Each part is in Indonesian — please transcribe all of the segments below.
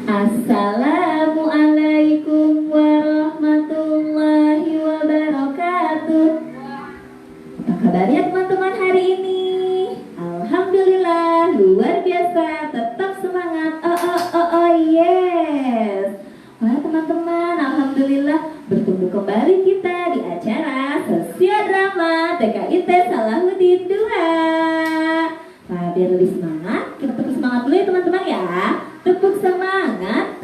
Assalamualaikum warahmatullahi wabarakatuh. Apa kabarnya teman-teman hari ini? Alhamdulillah, luar biasa, tetap semangat. Yes. Wah teman-teman, alhamdulillah bertemu kembali kita di acara Sosiodrama TKIT Salahuddin 2. Nah, biar lebih semangat, kita tepuk semangat dulu ya teman-teman ya. Tepuk semangat.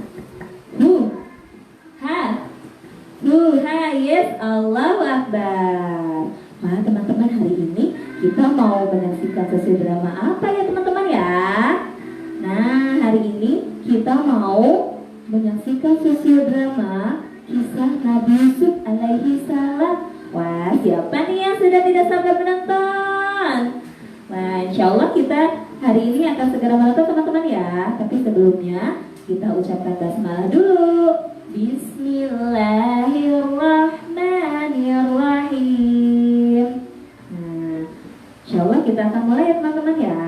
Yes, Allahu Akbar. Nah teman-teman, hari ini kita mau menyaksikan sosiodrama apa ya teman-teman ya? Nah hari ini kita mau menyaksikan sosiodrama kisah Nabi Yusuf alaihi salam. Wah, siapa nih yang sudah tidak sabar menonton? Nah insya Allah kita hari ini akan segera menonton teman-teman ya. Tapi sebelumnya kita ucapkan basmalah dulu. Bismillahirrahmanirrahim. Nah, insya Allah kita akan mulai ya teman-teman ya.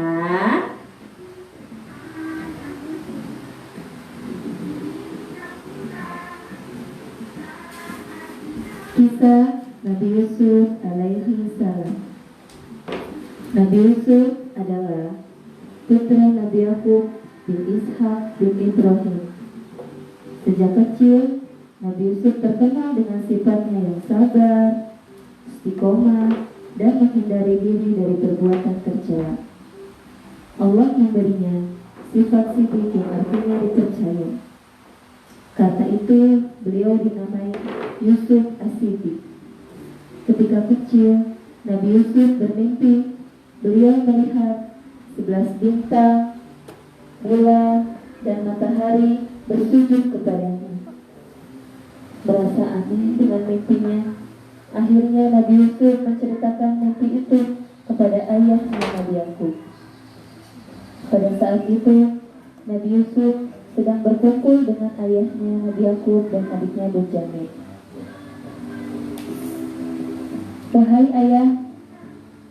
Kisah Nabi Yusuf alaihi salam. Nabi Yusuf adalah putra Nabi Yakub bin Ishak bin Ibrahim. Sejak kecil, Nabi Yusuf terkenal dengan sifatnya yang sabar, istiqomah, dan menghindari diri dari perbuatan tercela. Allah memberinya sifat siddiq yang artinya dipercaya. Karena itu, beliau dinamai Yusuf as-Siddiq. Ketika kecil, Nabi Yusuf bermimpi. Beliau melihat 11 bintang, bulan, dan matahari bersujud kepadanya. Merasa aneh dengan mimpinya. Akhirnya Nabi Yusuf menceritakan mimpi itu kepada ayahnya Nabi Yakub. Pada saat itu, Nabi Yusuf sedang berkumpul dengan ayahnya Nabi Yakub dan adiknya Benjamin. Wahai ayah,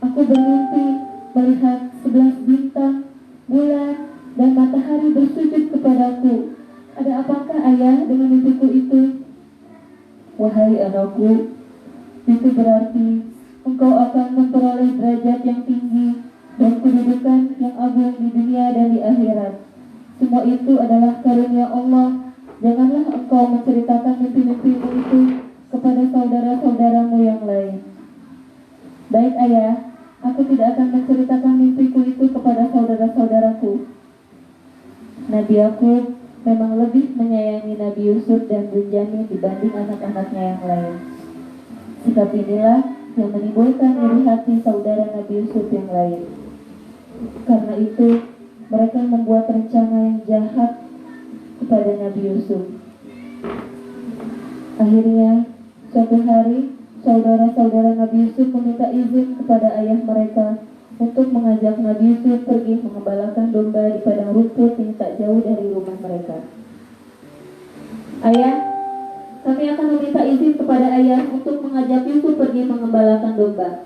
aku bermimpi melihat 11 bintang, bulan, dan matahari bersujud kepadaku. Ada apakah ayah dengan mimpiku itu? Wahai anakku, itu berarti engkau akan memperoleh derajat yang tinggi dan kedudukan yang agung di dunia dan di akhirat. Semua itu adalah karunia Allah. Janganlah engkau menceritakan mimpi-mimpimu itu kepada saudara-saudaramu yang lain. Baik ayah, aku tidak akan menceritakan mimpiku itu kepada saudara-saudaraku. Nabi Yakub memang lebih menyayangi Nabi Yusuf dan Benjamin dibanding anak-anaknya yang lain. Sikap inilah yang menimbulkan iri hati saudara Nabi Yusuf yang lain. Karena itu, mereka membuat rencana yang jahat kepada Nabi Yusuf. Akhirnya, suatu hari, saudara-saudara Nabi Yusuf meminta izin kepada ayah mereka untuk mengajak Nabi Yusuf pergi mengembalakan domba di padang rumput yang tak jauh dari rumah mereka. Ayah, kami akan meminta izin kepada ayah untuk mengajak Yusuf pergi mengembalakan domba.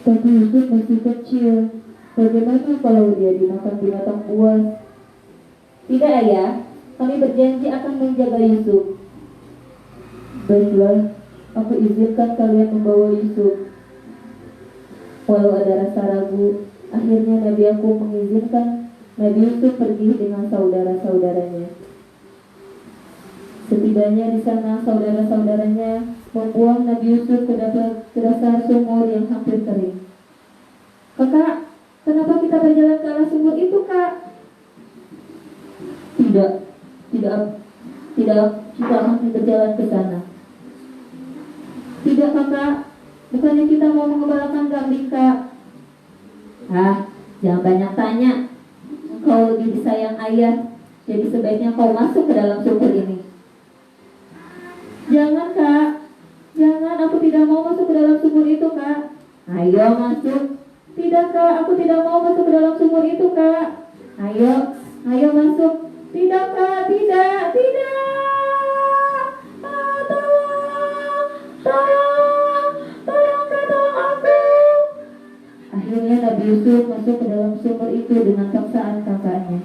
Tapi Yusuf masih kecil. Bagaimana kalau dia dimakan binatang buas? Tidak ayah, kami berjanji akan menjaga Yusuf. Baiklah, aku izinkan kalian membawa Yusuf. Walau ada rasa ragu, akhirnya Nabi Yakub mengizinkan Nabi Yusuf pergi dengan saudara-saudaranya. Setibanya di sana, saudara-saudaranya membuang Nabi Yusuf ke dasar sumur yang hampir kering. Kakak, kenapa kita berjalan ke arah sumur itu, Kak? Tidak, kita akan berjalan ke sana. Tidak, Kakak, bukannya kita mau mengembalakan kambing, Kak? Jangan banyak tanya. Kau lebih disayang ayah, jadi sebaiknya kau masuk ke dalam sumur ini. Jangan, Kak. Jangan, aku tidak mau masuk ke dalam sumur itu, Kak. Ayo masuk. Tidak, Kak, aku tidak mau masuk ke dalam sumur itu, Kak. Ayo masuk. Tidak, Kak, tidak. Tolong, Kak, tolong aku. Akhirnya Nabi Yusuf masuk ke dalam sumur itu dengan paksaan kakaknya.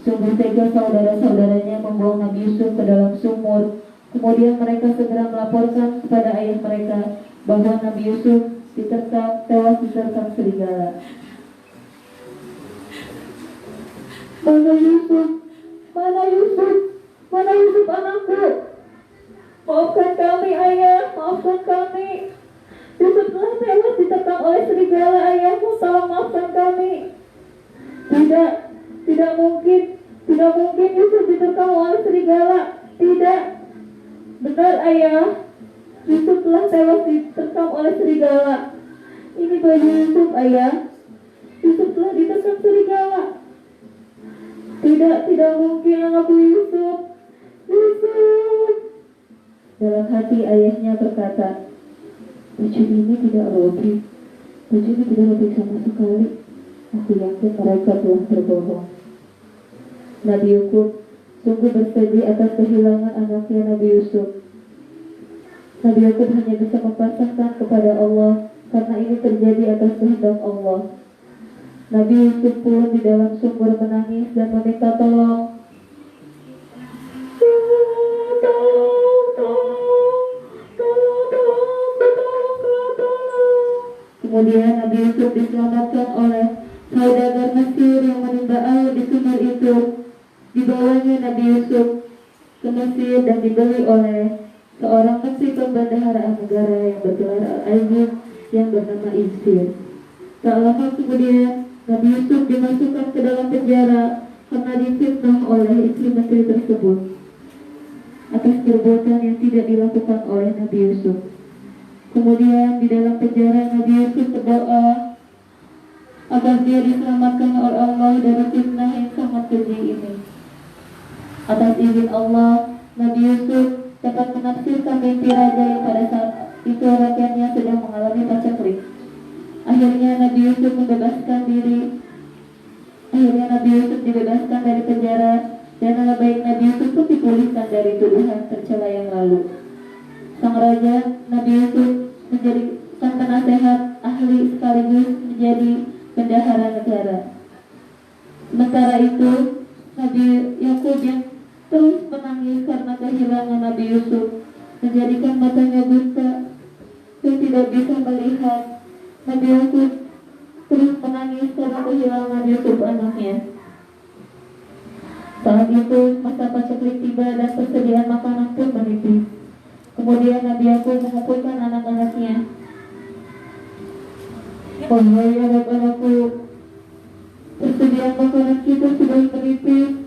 Sungguh tega saudara-saudaranya membawa Nabi Yusuf ke dalam sumur. Kemudian mereka segera melaporkan kepada ayah mereka bahwa Nabi Yusuf tewas diterkam serigala. Mana Yusuf? Mana Yusuf? Mana Yusuf anakku? Maafkan kami ayah, maafkan kami. Yusuf telah tewas diterkam oleh serigala, ayahmu, tolong maafkan kami. Tidak mungkin Yusuf diterkam oleh serigala. Tidak, benar ayah, Yusuf telah tewas diterkam oleh serigala. Ini baju Yusuf ayah, Yusuf telah diterkam serigala. Tidak mungkin anakku Yusuf. Dalam hati ayahnya berkata, baju ini tidak robek sama sekali. Aku yakin mereka telah berbohong. Nabi Yakub sungguh bersedih atas kehilangan anaknya Nabi Yusuf. Nabi Yakub hanya bisa mempasrahkan kepada Allah karena ini terjadi atas kehendak Allah. Nabi Yusuf pun di dalam sumur menangis dan meminta tolong. Kemudian Nabi Yusuf diselamatkan oleh saudagar Mesir yang menimba air di sumur itu. Dibawanya Nabi Yusuf ke Mesir dan dibeli oleh seorang menteri pembendaharaan negara yang bergelar Al-Aziz yang bernama Ibsir. Tak lama kemudian Nabi Yusuf dimasukkan ke dalam penjara karena difitnah oleh istri menteri tersebut atas perbuatan yang tidak dilakukan oleh Nabi Yusuf. Kemudian di dalam penjara Nabi Yusuf berdoa agar dia diselamatkan oleh Allah dari fitnah yang sangat keji ini. Atas izin Allah, Nabi Yusuf dapat menafsirkan mimpi raja yang pada saat itu rakyatnya sedang mengalami paceklik. Akhirnya Nabi Yusuf dibebaskan dari penjara dan nama baik Nabi Yusuf pun dipulihkan dari tuduhan tercela yang lalu. Sang raja Nabi Yusuf menjadi sang penasehat ahli sekaligus menjadi bendahara negara. Sementara itu Nabi Yakub yang terus menangis karena kehilangan Nabi Yusuf menjadikan matanya buta dan tidak bisa melihat. Nabi Yakub terus menangis karena kehilangan Yusuf anaknya. Saat itu masa paceklik tiba dan persediaan makanan pun menipis. Kemudian Nabi Yakub mengumpulkan anak-anaknya. Wahai anak-anakku, persediaan makanan kita sudah menipis.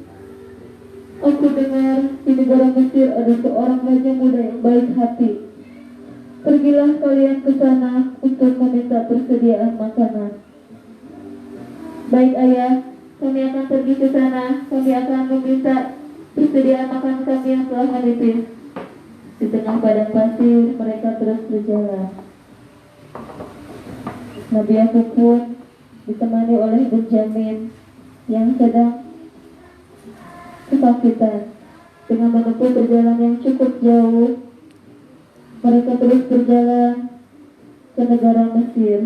Aku dengar di negara Mesir ada seorang raja muda yang baik hati. Pergilah kalian ke sana untuk meminta persediaan makanan. Baik ayah, kami akan pergi ke sana. Kami akan meminta persediaan makanan kami yang telah menipis. Di tengah padang pasir mereka terus berjalan. Nabi Yakub pun ditemani oleh Benjamin yang sedang kesakitan. Dengan menempuh perjalanan yang cukup jauh, mereka terus berjalan ke negara Mesir.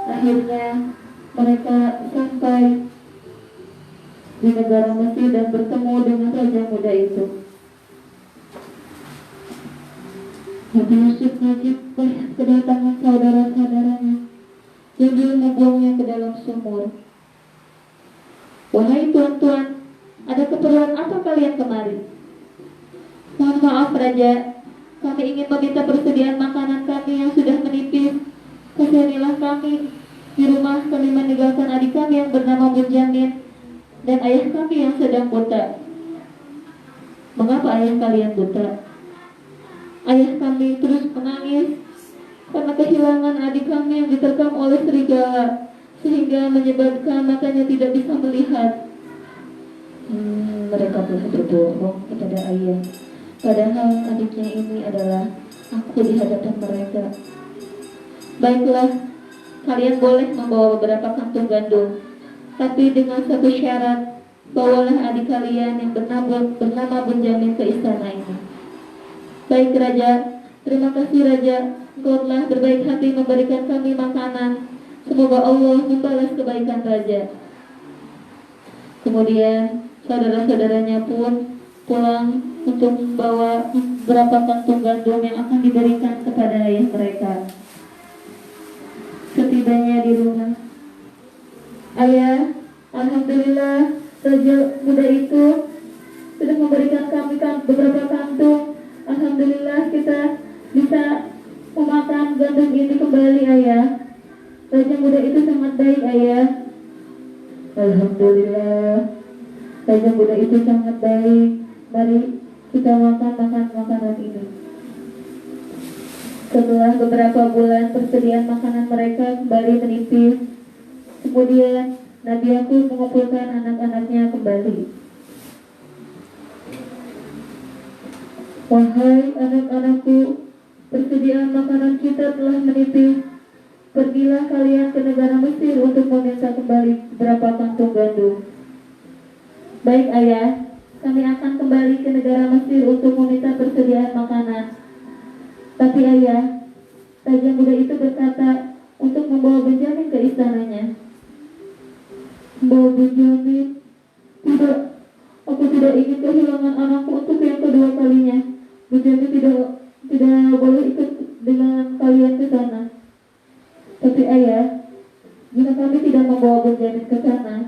Akhirnya mereka sampai di negara Mesir dan bertemu dengan raja muda itu. Nabi Yusuf kaget melihat kedatangan saudara-saudaranya yang dulu membuangnya ke dalam sumur. Wahai tuan-tuan, ada keperluan apa kalian kemari? Mohon maaf raja, kami ingin meminta persediaan makanan kami yang sudah menipis. Kasihanilah kami. Di rumah kami meninggalkan adik kami yang bernama Benjamin dan ayah kami yang sedang buta. Mengapa ayah kalian buta? Ayah kami terus menangis karena kehilangan adik kami yang diterkam oleh serigala, sehingga menyebabkan matanya tidak bisa melihat. Mereka telah berbohong kepada ayah. Padahal adiknya ini adalah aku di hadapan mereka. Baiklah, kalian boleh membawa beberapa kantung gandum, tapi dengan satu syarat, bawalah adik kalian yang bernama Benjamin ke istana ini. Baik raja, terima kasih raja, engkau telah berbaik hati memberikan kami makanan. Semoga Allah membalas kebaikan raja. Kemudian saudara-saudaranya pun pulang untuk membawa beberapa kantung gandum yang akan diberikan kepada ayah mereka. Setibanya di rumah, ayah, alhamdulillah raja muda itu sudah memberikan kami beberapa kantung. Alhamdulillah kita bisa memakan gandum ini kembali, ayah. Raja muda itu sangat baik, ayah. Alhamdulillah, raja muda itu sangat baik. Mari kita makan makanan ini. Setelah beberapa bulan persediaan makanan mereka kembali menipis, kemudian Nabi Yakub mengumpulkan anak-anaknya kembali. Wahai anak-anakku, persediaan makanan kita telah menipis. Pergilah kalian ke negara Mesir untuk meminta kembali beberapa kantung gandum. Baik, ayah, kami akan kembali ke negara Mesir untuk meminta persediaan makanan. Tapi ayah, raja muda itu berkata untuk membawa Benjamin ke istananya. Membawa Benjamin? Tidak, aku tidak ingin kehilangan anakku untuk yang kedua kalinya. Benjamin tidak boleh ikut dengan kalian ke sana. Tapi ayah, jika kami tidak membawa Benjamin ke sana,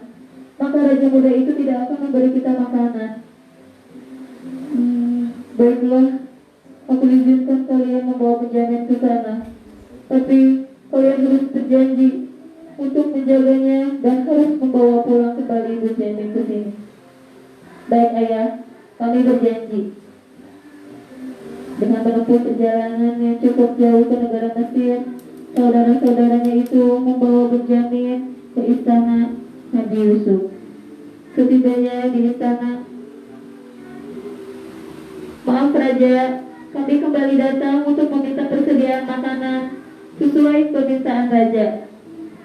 maka raja muda itu tidak akan memberi kita makanan. Baiklah, aku izinkan kalian membawa Benjamin ke sana. Tapi kalian harus berjanji untuk menjaganya dan harus membawa pulang kembali Benjamin ke sini. Baik, ayah, kami berjanji. Dengan menempuh perjalanan yang cukup jauh ke negara Mesir, saudara-saudaranya itu membawa Benjamin ke istana Nabi Yusuf. Setibanya di istana, maaf raja, kami kembali datang untuk meminta persediaan makanan sesuai permintaan raja.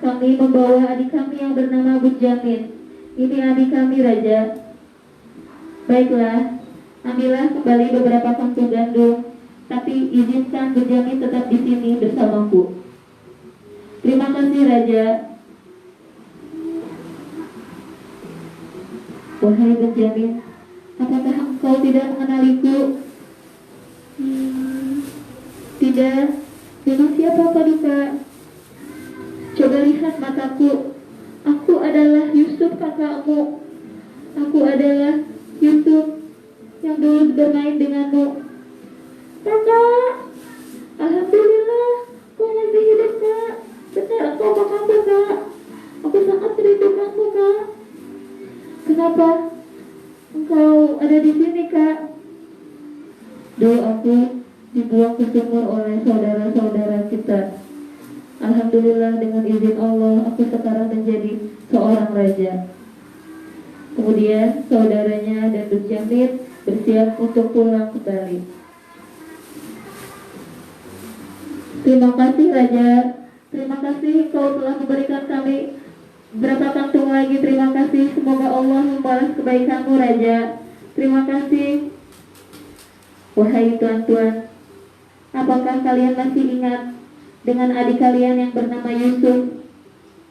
Kami membawa adik kami yang bernama Benjamin. Ini adik kami, raja. Baiklah, ambillah kembali beberapa kantung gandum, tapi izinkan Benjamin tetap di sini bersamaku. Terima kasih, raja. Wahai Benjamin, apakah engkau tidak mengenaliku? Tidak. Dengan siapa Paduka? Coba lihat mataku. Aku adalah Yusuf kakakmu. Aku adalah Yusuf yang dulu bermain denganmu. Kakak, alhamdulillah, kau masih hidup, Kak. Benar, engkau kakakku, Kak. Aku sangat merindukanmu, Kak. Kenapa engkau ada di sini, Kak? Dulu aku dibuang ke sumur oleh saudara-saudara kita. Alhamdulillah, dengan izin Allah, aku sekarang menjadi seorang raja. Kemudian saudaranya dan Benjamin bersiap untuk pulang kembali. Terima kasih, raja. Terima kasih kau telah memberikan kami berapa kantung lagi. Terima kasih. Semoga Allah membalas kebaikanmu, raja. Terima kasih. Wahai tuan-tuan, apakah kalian masih ingat dengan adik kalian yang bernama Yusuf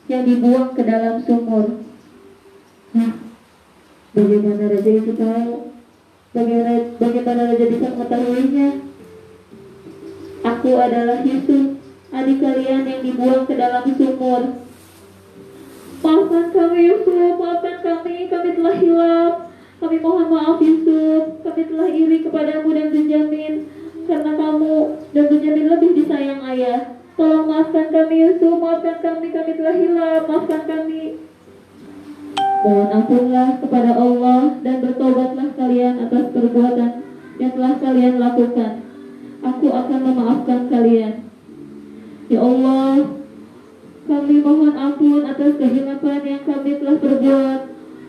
yang dibuang ke dalam sumur? Bagaimana raja itu tahu? Bagaimana raja bisa mengetahuinya? Aku adalah Yusuf, adik kalian yang dibuang ke dalam sumur. Maafkan kami, Yusuf, maafkan kami telah hilaf. Kami mohon maaf, Yusuf. Kami telah iri kepadamu dan Benjamin, karena kamu dan Benjamin lebih disayang ayah. Tolong maafkan kami, Yusuf, maafkan kami telah hilaf, maafkan kami. Mohon ampunlah kepada Allah dan bertobatlah kalian atas perbuatan yang telah kalian lakukan. Aku akan memaafkan kalian. Ya Allah, kami mohon ampun atas kehilapan yang kami telah perbuat.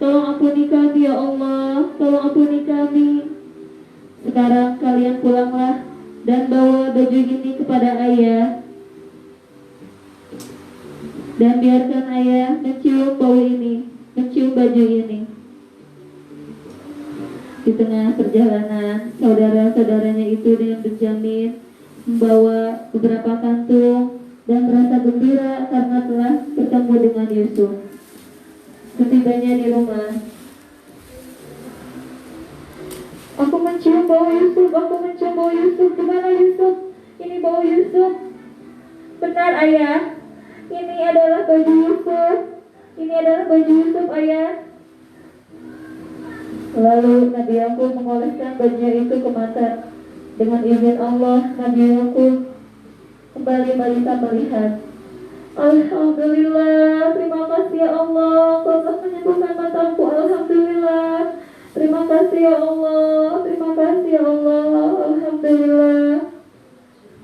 Tolong ampuni kami, ya Allah. Tolong ampuni kami. Sekarang kalian pulanglah dan bawa baju ini kepada ayah. Dan biarkan ayah mencium bau ini, mencium baju ini. Di tengah perjalanan, saudara-saudaranya itu dengan Benjamin membawa beberapa kantung dan merasa gembira karena telah bertemu dengan Yusuf. Setibanya di rumah, Aku mencium bau Yusuf, aku mencium bau Yusuf. Di mana Yusuf? Ini bau Yusuf. Benar ayah, ini adalah baju Yusuf. Ini adalah baju Yusuf ayah. Lalu Nabi Yakub mengoleskan baju itu ke mata. Dengan izin Allah, Nabi Yakub kembali bisa melihat. Alhamdulillah, terima kasih ya Allah, Kau telah menyembuhkan mataku. Alhamdulillah, terima kasih ya Allah, terima kasih ya Allah. Alhamdulillah.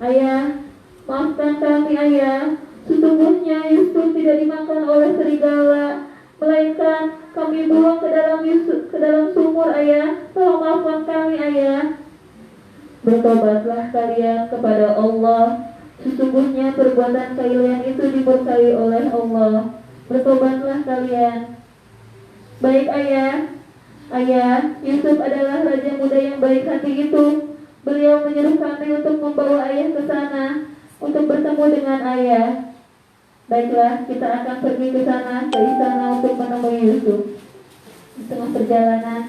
Ayah, maafkan kami ayah. Sesungguhnya Yusuf tidak dimakan oleh serigala, melainkan kami buang ke dalam sumur ayah. Tolong maafkan kami ayah. Bertobatlah kalian kepada Allah. Sesungguhnya perbuatan kalian itu diberkahi oleh Allah. Bertobatlah kalian. Baik ayah. Ayah, Yusuf adalah raja muda yang baik hati itu. Beliau menyuruh kami untuk membawa ayah ke sana, untuk bertemu dengan ayah. Baiklah, kita akan pergi ke sana, ke istana untuk menemui Yusuf. Di tengah perjalanan,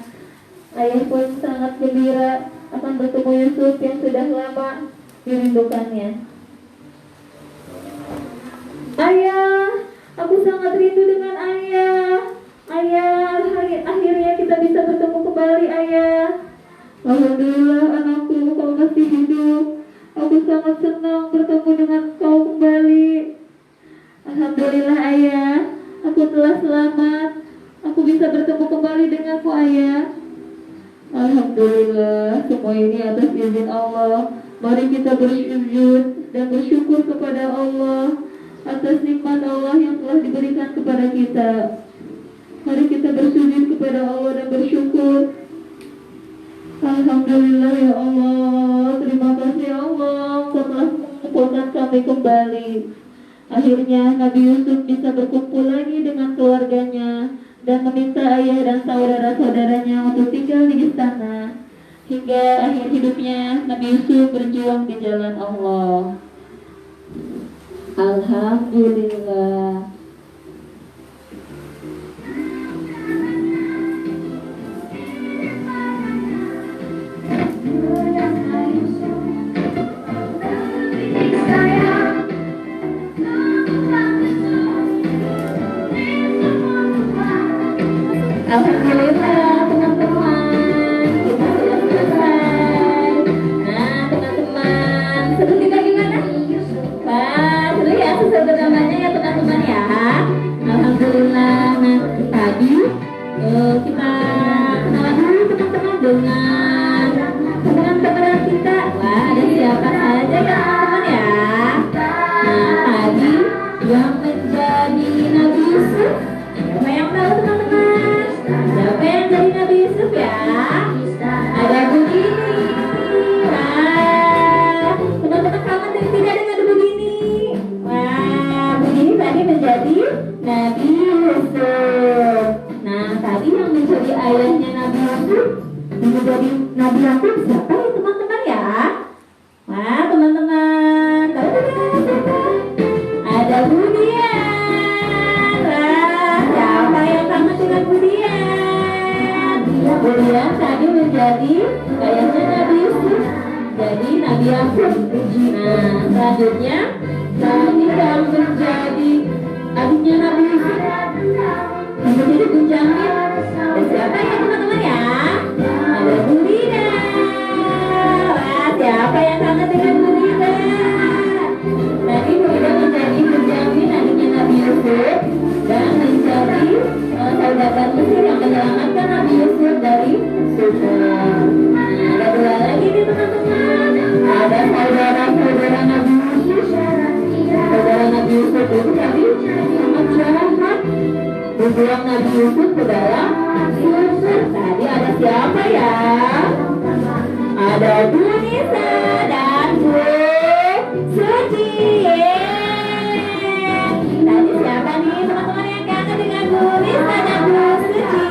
ayah pun sangat gembira akan bertemu Yusuf yang sudah lama dirindukannya. Ayah, aku sangat rindu dengan ayah. Ayah, akhirnya kita bisa bertemu kembali ayah. Alhamdulillah anakku, kau masih hidup. Aku sangat senang bertemu dengan kau kembali. Alhamdulillah ayah, aku telah selamat. Aku bisa bertemu kembali denganmu ayah. Alhamdulillah, semua ini atas izin Allah. Mari kita bersujud dan bersyukur kepada Allah atas nikmat Allah yang telah diberikan kepada kita. Mari kita bersujud kepada Allah dan bersyukur. Alhamdulillah ya Allah, terima kasih ya Allah, Kau telah mengumpulkan kami kembali. Akhirnya Nabi Yusuf bisa berkumpul lagi dengan keluarganya dan meminta ayah dan saudara-saudaranya untuk tinggal di istana. Hingga akhir hidupnya Nabi Yusuf berjuang di jalan Allah. Alhamdulillah. Alhamdulillah teman-teman, kita sudah selesai. Nah teman-teman, seperti bagaimana? Wah, seru ya selesai bersamanya ya teman-teman ya. Alhamdulillah. Nah tadi kita kenalan dulu teman-teman dengan teman-teman kita. Wah, ada siapa saja ya teman-teman ya. Nah tadi yang menjadi Nabi Yusuf, siapa yang tahu teman-teman? Siapa yang jadi Nabi Yusuf ya? Ada begini. Wah, teman-teman kangen tidak dengan begini? Wah, begini tadi menjadi Nabi Yusuf. Nah, tadi yang menjadi ayahnya Nabi Yusuf menjadi Nabi Yakub siapa ya teman-teman ya? Wah, teman-teman tahu tidak siapa? Ada Budian. Wah, siapa yang kangen dengan Budian? Budian tadi menjadi ayahnya Nabi Yusuf, jadi Nabi Yakub. Nah, selanjutnya tadi yang menjadi adiknya Nabi Yusuf yang menjadi Bunyamin. Dan siapa ya teman-teman ya? Ada Budina. Wah, siapa yang kangen dengan Budina? Tadi Budina menjadi Bunyamin adiknya Nabi Yusuf dan menjadi saudagar Mesir yang menyelamatkan Nabi Yusuf dari sumur. Nah, ada dua lagi nih teman-teman. Ada saudara-saudara Nabi Yusuf. Saudara Nabi Yusuf itu tadi sangat jahat, membuang Nabi Yusuf ke dalam sumur. Tadi ada siapa ya? Ada Bu Nisa dan Bu Suci. Tadi siapa nih teman-teman yang kangen dengan Bu Nisa dan Bu Suci?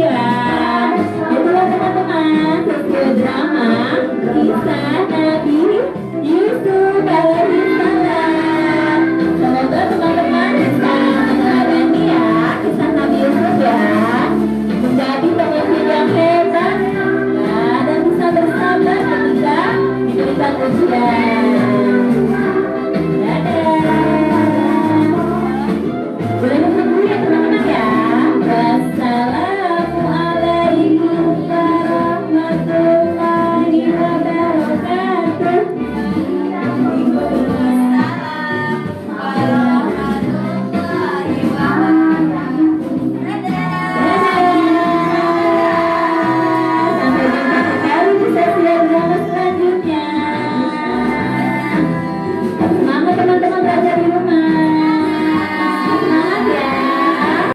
Wah, itulah teman-teman sebuah drama kisah Nabi Yusuf alaihissalam. Semoga teman-teman bisa meneladani ya kisah Nabi Yusuf ya, menjadi pemimpin yang hebat. Nah, kasih ya.